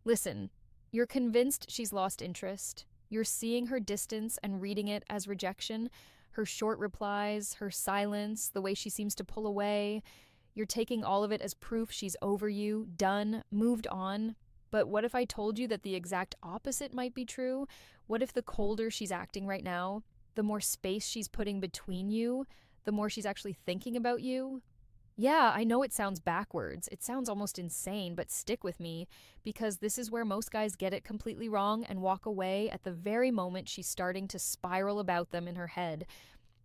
Listen, you're convinced she's lost interest. You're seeing her distance and reading it as rejection, her short replies, her silence, the way she seems to pull away. You're taking all of it as proof she's over you, done, moved on. But what if I told you that the exact opposite might be true? What if the colder she's acting right now, the more space she's putting between you, the more she's actually thinking about you? Yeah, I know it sounds backwards. It sounds almost insane, but stick with me because this is where most guys get it completely wrong and walk away at the very moment she's starting to spiral about them in her head.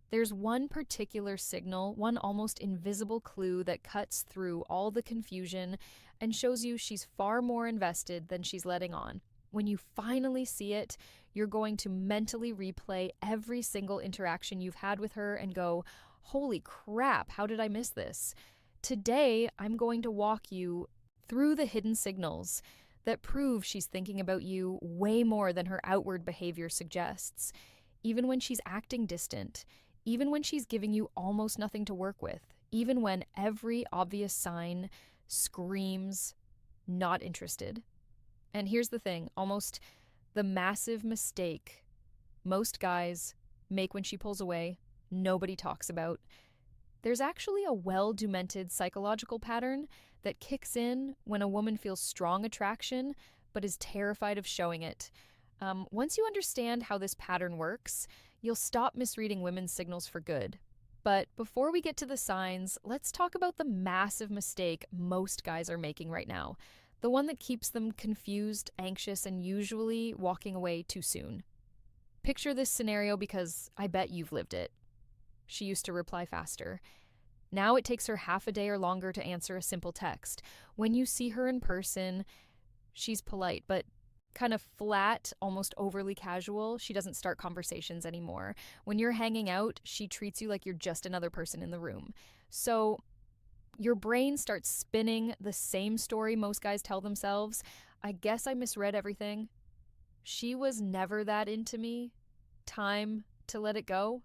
There's one particular signal, one almost invisible clue that cuts through all the confusion and shows you she's far more invested than she's letting on. When you finally see it, you're going to mentally replay every single interaction you've had with her and go, holy crap, how did I miss this? Today, I'm going to walk you through the hidden signals that prove she's thinking about you way more than her outward behavior suggests. Even when she's acting distant, even when she's giving you almost nothing to work with, even when every obvious sign screams not interested. And here's the thing, almost the massive mistake most guys make when she pulls away, nobody talks about. There's actually a well-documented psychological pattern that kicks in when a woman feels strong attraction but is terrified of showing it. Once you understand how this pattern works, you'll stop misreading women's signals for good. But before we get to the signs, let's talk about the massive mistake most guys are making right now. The one that keeps them confused, anxious, and usually walking away too soon. Picture this scenario because I bet you've lived it. She used to reply faster. Now it takes her half a day or longer to answer a simple text. When you see her in person, she's polite, but kind of flat, almost overly casual. She doesn't start conversations anymore. When you're hanging out, she treats you like you're just another person in the room. So your brain starts spinning the same story most guys tell themselves. I guess I misread everything. She was never that into me. Time to let it go.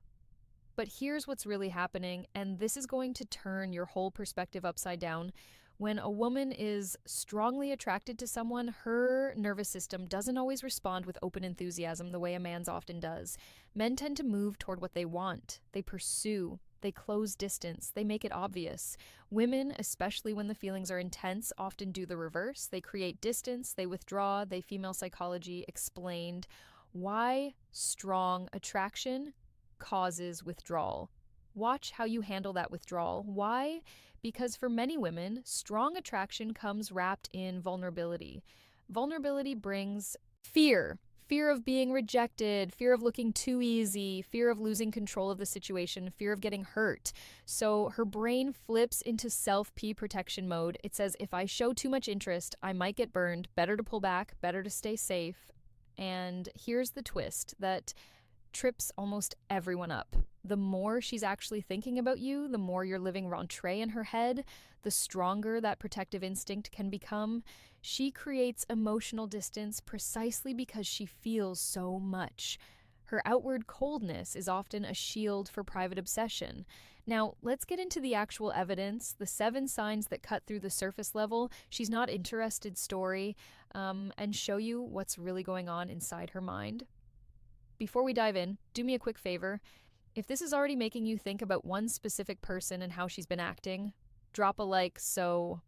But here's what's really happening, and this is going to turn your whole perspective upside down. When a woman is strongly attracted to someone, her nervous system doesn't always respond with open enthusiasm the way a man's often does. Men tend to move toward what they want. They pursue. They close distance. They make it obvious. Women, especially when the feelings are intense, often do the reverse. They create distance. They withdraw. They female psychology explained why strong attraction causes withdrawal. Watch how you handle that withdrawal. Why? Because for many women, strong attraction comes wrapped in vulnerability. Vulnerability brings fear. Fear of being rejected, fear of looking too easy, fear of losing control of the situation, fear of getting hurt. So her brain flips into self-P protection mode. It says, if I show too much interest, I might get burned. Better to pull back, better to stay safe. And here's the twist that trips almost everyone up. The more she's actually thinking about you, the more you're living rentrée in her head, the stronger that protective instinct can become. She creates emotional distance precisely because she feels so much. Her outward coldness is often a shield for private obsession. Now, let's get into the actual evidence, the 7 signs that cut through the surface level, she's not interested story, and show you what's really going on inside her mind. Before we dive in, do me a quick favor. If this is already making you think about one specific person and how she's been acting, drop a like so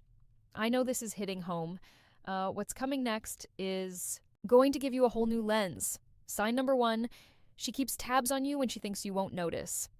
I know this is hitting home. What's coming next is going to give you a whole new lens. Sign number 1, she keeps tabs on you when she thinks you won't notice.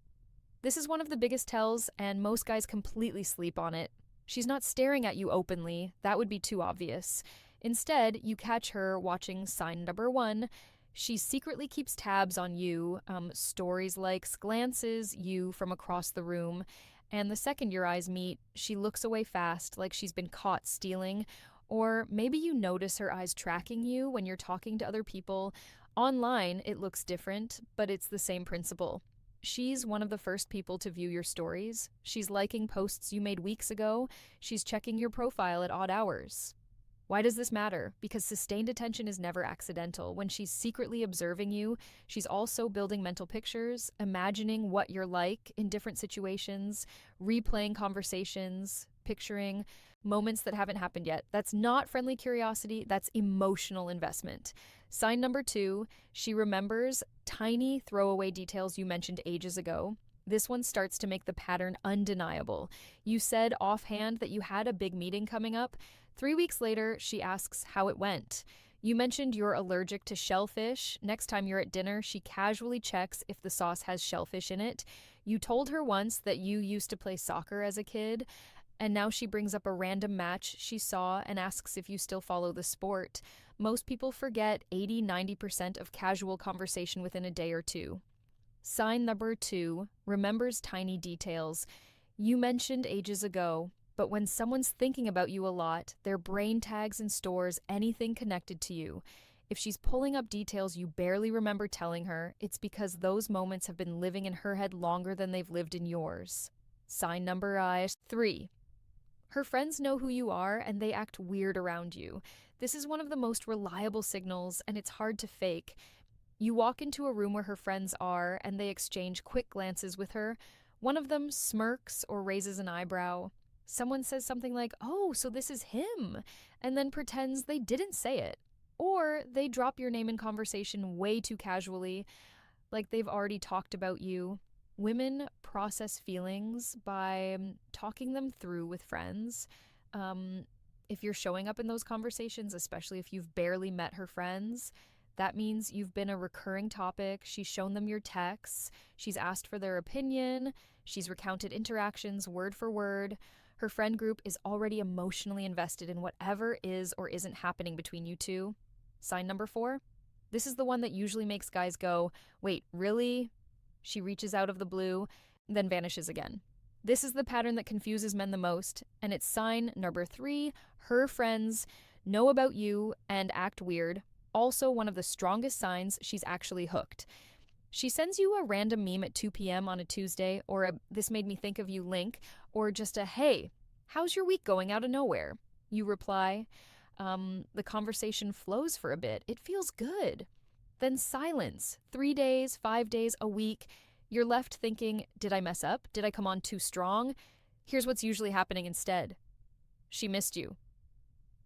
This is one of the biggest tells, and most guys completely sleep on it. She's not staring at you openly. That would be too obvious. Instead, you catch her watching sign number 1. She secretly keeps tabs on you, stories like glances you from across the room, and the second your eyes meet, she looks away fast like she's been caught stealing, or maybe you notice her eyes tracking you when you're talking to other people. Online, it looks different, but it's the same principle. She's one of the first people to view your stories. She's liking posts you made weeks ago. She's checking your profile at odd hours. Why does this matter? Because sustained attention is never accidental. When she's secretly observing you, she's also building mental pictures, imagining what you're like in different situations, replaying conversations, picturing Moments that haven't happened yet. That's not friendly curiosity, that's emotional investment. Sign number 2, she remembers tiny throwaway details you mentioned ages ago. This one starts to make the pattern undeniable. You said offhand that you had a big meeting coming up. 3 weeks later, she asks how it went. You mentioned you're allergic to shellfish. Next time you're at dinner, she casually checks if the sauce has shellfish in it. You told her once that you used to play soccer as a kid, and now she brings up a random match she saw and asks if you still follow the sport. Most people forget 80-90% of casual conversation within a day or two. Sign number 2, remembers tiny details. You mentioned ages ago, but when someone's thinking about you a lot, their brain tags and stores anything connected to you. If she's pulling up details you barely remember telling her, it's because those moments have been living in her head longer than they've lived in yours. Sign number 3. Her friends know who you are and they act weird around you. This is one of the most reliable signals, and it's hard to fake. You walk into a room where her friends are and they exchange quick glances with her. One of them smirks or raises an eyebrow. Someone says something like, "Oh, so this is him," and then pretends they didn't say it. Or they drop your name in conversation way too casually, like they've already talked about you. Women process feelings by talking them through with friends. If you're showing up in those conversations, especially if you've barely met her friends, that means you've been a recurring topic. She's shown them your texts. She's asked for their opinion. She's recounted interactions word for word. Her friend group is already emotionally invested in whatever is or isn't happening between you two. Sign number 4. This is the one that usually makes guys go, "Wait, really?" She reaches out of the blue, then vanishes again. This is the pattern that confuses men the most, and it's sign number 3. Her friends know about you and act weird. Also, one of the strongest signs she's actually hooked. She sends you a random meme at 2 p.m. on a Tuesday, or a "this made me think of you" link, or just a "hey, how's your week going" out of nowhere. You reply. The conversation flows for a bit. It feels good. Then silence. 3 days, 5 days, a week. You're left thinking, did I mess up? Did I come on too strong? Here's what's usually happening instead. She missed you.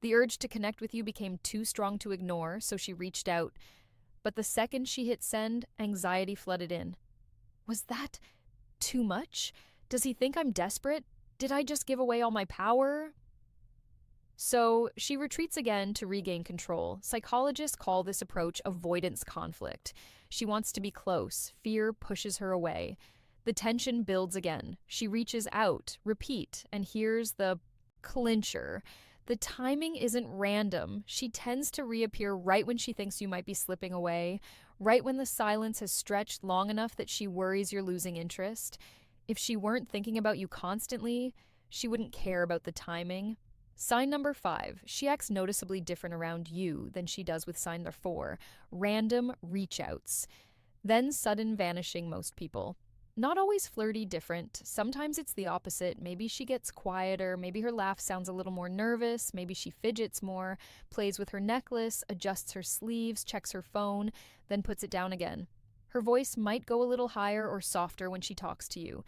The urge to connect with you became too strong to ignore, so she reached out. But the second she hit send, anxiety flooded in. Was that too much? Does he think I'm desperate? Did I just give away all my power? So she retreats again to regain control. Psychologists call this approach avoidance conflict. She wants to be close. Fear pushes her away. The tension builds again. She reaches out, repeat, and here's the clincher. The timing isn't random. She tends to reappear right when she thinks you might be slipping away, right when the silence has stretched long enough that she worries you're losing interest. If she weren't thinking about you constantly, she wouldn't care about the timing. Sign number 5, she acts noticeably different around you than she does with sign number 4, random reach-outs. Then sudden vanishing most people. Not always flirty, different. Sometimes it's the opposite. Maybe she gets quieter, maybe her laugh sounds a little more nervous, maybe she fidgets more, plays with her necklace, adjusts her sleeves, checks her phone, then puts it down again. Her voice might go a little higher or softer when she talks to you.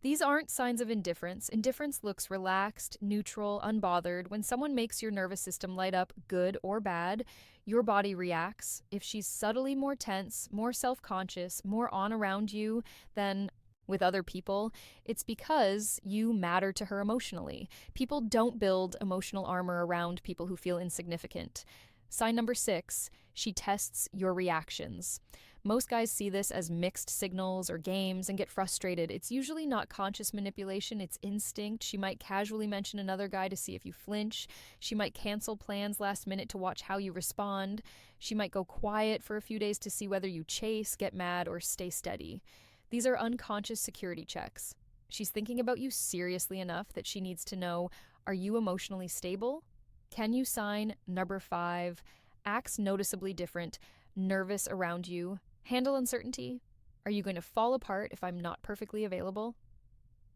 These aren't signs of indifference. Indifference looks relaxed, neutral, unbothered. When someone makes your nervous system light up, good or bad, your body reacts. If she's subtly more tense, more self-conscious, more on around you than with other people, it's because you matter to her emotionally. People don't build emotional armor around people who feel insignificant. Sign number 6, she tests your reactions. Most guys see this as mixed signals or games and get frustrated. It's usually not conscious manipulation, it's instinct. She might casually mention another guy to see if you flinch. She might cancel plans last minute to watch how you respond. She might go quiet for a few days to see whether you chase, get mad, or stay steady. These are unconscious security checks. She's thinking about you seriously enough that she needs to know, are you emotionally stable? Can you sign number 5? Acts noticeably different, nervous around you. Handle uncertainty? Are you going to fall apart if I'm not perfectly available?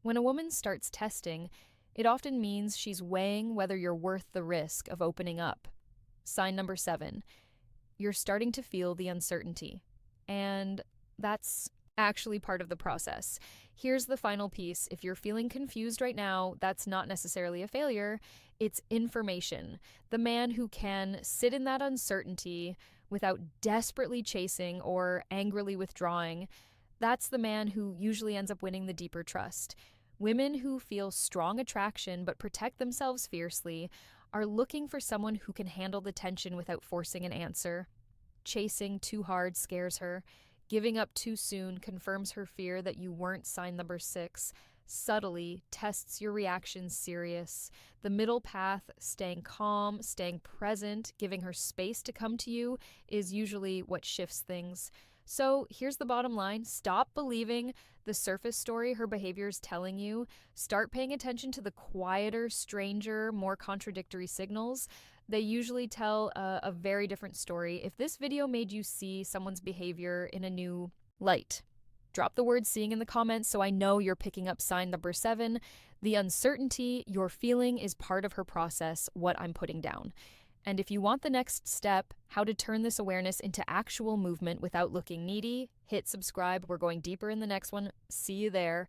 When a woman starts testing, it often means she's weighing whether you're worth the risk of opening up. Sign number 7. You're starting to feel the uncertainty. And that's actually part of the process. Here's the final piece. If you're feeling confused right now, that's not necessarily a failure, it's information. The man who can sit in that uncertainty without desperately chasing or angrily withdrawing, that's the man who usually ends up winning the deeper trust. Women who feel strong attraction but protect themselves fiercely are looking for someone who can handle the tension without forcing an answer. Chasing too hard scares her. Giving up too soon confirms her fear that you weren't sign number 6. Subtly tests your reactions serious. The middle path, staying calm, staying present, giving her space to come to you, is usually what shifts things. So here's the bottom line. Stop believing the surface story her behavior is telling you. Start paying attention to the quieter, stranger, more contradictory signals. They usually tell a very different story. If this video made you see someone's behavior in a new light, drop the word seeing in the comments so I know you're picking up sign number 7. The uncertainty you're feeling is part of her process, what I'm putting down. And if you want the next step, how to turn this awareness into actual movement without looking needy, hit subscribe. We're going deeper in the next one. See you there.